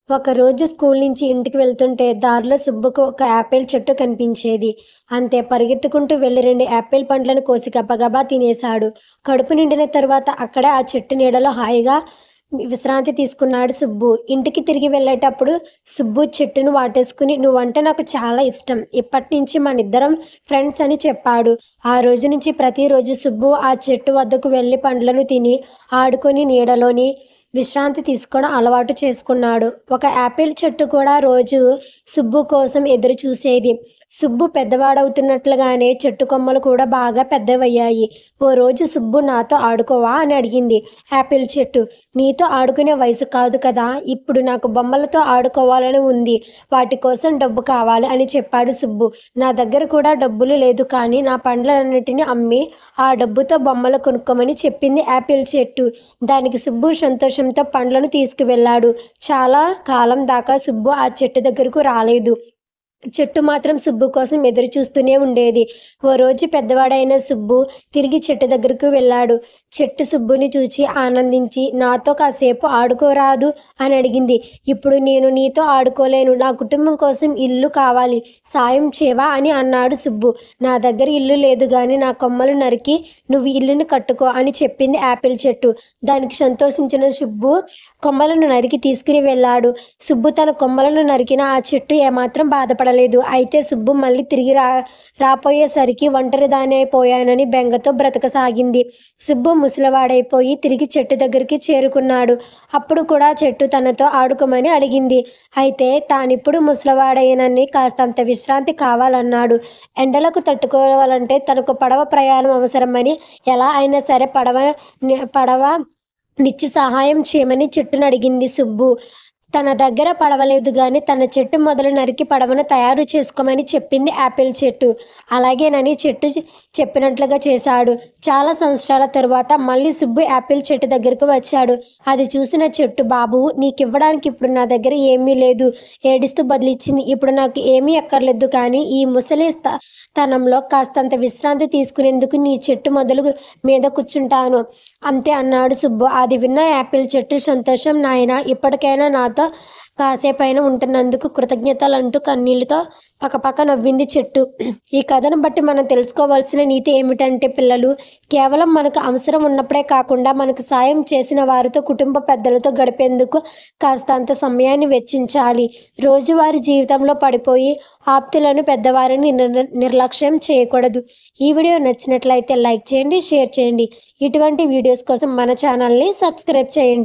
ఒకరోజు స్కూల్ నుంచి ఇంటికి వెళ్తుంటే దారిలో సుబ్బుకు ఒక యాపిల్ చెట్టు కనిపించేది. అంతే పరిగెత్తుకుంటూ వెళ్లి 2 యాపిల్ పండ్లను కోసి గబగబా తినేశాడు. కడుపు నిండిన తరువాత అక్కడే ఆ చెట్టు నీడలో హాయిగా విశ్రాంతి తీసుకున్నాడు సుబ్బు. ఇంటికి తిరిగి వెళ్ళేటప్పుడు సుబ్బు చెట్టును వాటేసుకుని "నువ్వంటే నాకు చాలా ఇష్టం. ఇప్పట్నుంచి మనిద్దరం ఫ్రెండ్స్" అని చెప్పాడు. ఆ రోజు నుంచి ప్రతిరోజు సుబ్బు ఆ చెట్టు వద్దకు వెళ్లి పండ్లను తిని, ఆడుకొని నీడలోని విశ్రాంతి తీసుకోవడం అలవాటు చేసుకున్నాడు. ఒక యాపిల్ చెట్టు కూడా రోజూ సుబ్బు కోసం ఎదురు చూసేది. సుబ్బు పెద్దవాడవుతున్నట్లుగానే చెట్టు కొమ్మలు కూడా బాగా పెద్దవయ్యాయి. ఓ రోజు "సుబ్బు, నాతో ఆడుకోవా?" అని అడిగింది యాపిల్ చెట్టు. "నీతో ఆడుకునే వయసు కాదు కదా. ఇప్పుడు నాకు బొమ్మలతో ఆడుకోవాలని ఉంది. వాటి కోసం డబ్బు కావాలి" అని చెప్పాడు సుబ్బు. "నా దగ్గర కూడా డబ్బులు లేదు కానీ నా పండ్లన్నిటినీ అమ్మి ఆ డబ్బుతో బొమ్మలు కొనుక్కోమని" చెప్పింది యాపిల్ చెట్టు. దానికి సుబ్బు సంతోషంతో పండ్లను తీసుకువెళ్ళాడు. చాలా కాలం దాకా సుబ్బు ఆ చెట్టు దగ్గరకు రాలేదు. చెట్టు మాత్రం సుబ్బు కోసం ఎదురు చూస్తూనే ఉండేది. ఓ రోజు పెద్దవాడైన సుబ్బు తిరిగి చెట్టు దగ్గరకు వెళ్ళాడు. చెట్టు సుబ్బుని చూచి ఆనందించి "నాతో కాసేపు ఆడుకోరాదు?" అని అడిగింది. "ఇప్పుడు నేను నీతో ఆడుకోలేను. నా కుటుంబం కోసం ఇల్లు కావాలి. సాయం చేయవా?" అని అన్నాడు సుబ్బు. "నా దగ్గర ఇల్లు లేదు గాని నా కొమ్మలు నరికి నువ్వు ఇల్లుని కట్టుకో" అని చెప్పింది యాపిల్ చెట్టు. దానికి సంతోషించిన సుబ్బు కొమ్మలను నరికి తీసుకుని వెళ్ళాడు. సుబ్బు తన కొమ్మలను నరికిన ఆ చెట్టు ఏమాత్రం బాధపడలేదు. అయితే సుబ్బు మళ్ళీ తిరిగి రాపోయేసరికి ఒంటరిదాన్ని అయిపోయానని బెంగతో బ్రతకసాగింది. సుబ్బు ముసలివాడైపోయి తిరిగి చెట్టు దగ్గరికి చేరుకున్నాడు. అప్పుడు కూడా చెట్టు తనతో ఆడుకోమని అడిగింది. అయితే తానిప్పుడు ముసలివాడయ్యానని కాస్తంత విశ్రాంతి కావాలన్నాడు. ఎండలకు తట్టుకోవాలంటే తనకు పడవ ప్రయాణం అవసరమని ఎలా అయినా సరే పడవ నిచ్చి సహాయం చేయమని చెట్టును అడిగింది సుబ్బు. తన దగ్గర పడవ లేదు గాని తన చెట్టు మొదలు నరికి పడవను తయారు చేసుకోమని చెప్పింది యాపిల్ చెట్టు. అలాగేనని చెట్టు చెప్పినట్లుగా చేశాడు. చాలా సంవత్సరాల తరువాత మళ్ళీ సుబ్బు యాపిల్ చెట్టు దగ్గరకు వచ్చాడు. అది చూసిన చెట్టు "బాబూ, నీకివ్వడానికి ఇప్పుడు నా దగ్గర ఏమీ లేదు" ఏడుస్తూ బదులిచ్చింది. "ఇప్పుడు నాకు ఏమీ అక్కర్లేదు కానీ ఈ ముసలి తనంలో కాస్తంత విశ్రాంతి తీసుకునేందుకు నీ చెట్టు మొదలు మీద కూర్చుంటాను అంతే" అన్నాడు సుబ్బు. అది విన్న యాపిల్ చెట్టు "సంతోషం నాయనా, ఇప్పటికైనా నాతో కాసేపైనా ఉంటున్నందుకు కృతజ్ఞతలంటూ కన్నీళ్లతో పకపక నవ్వింది చెట్టు. ఈ కథను బట్టి మనం తెలుసుకోవాల్సిన నీతి ఏమిటంటే పిల్లలు, కేవలం మనకు అవసరం ఉన్నప్పుడే కాకుండా మనకు సాయం చేసిన వారితో, కుటుంబ పెద్దలతో గడిపేందుకు కాస్తంత సమయాన్ని వెచ్చించాలి. రోజువారీ జీవితంలో పడిపోయి ఆప్తులను, పెద్దవారిని నిర్లక్ష్యం చేయకూడదు. ఈ వీడియో నచ్చినట్లయితే లైక్ చేయండి, షేర్ చేయండి. ఇటువంటి వీడియోస్ కోసం మన ఛానల్ని సబ్స్క్రైబ్ చేయండి.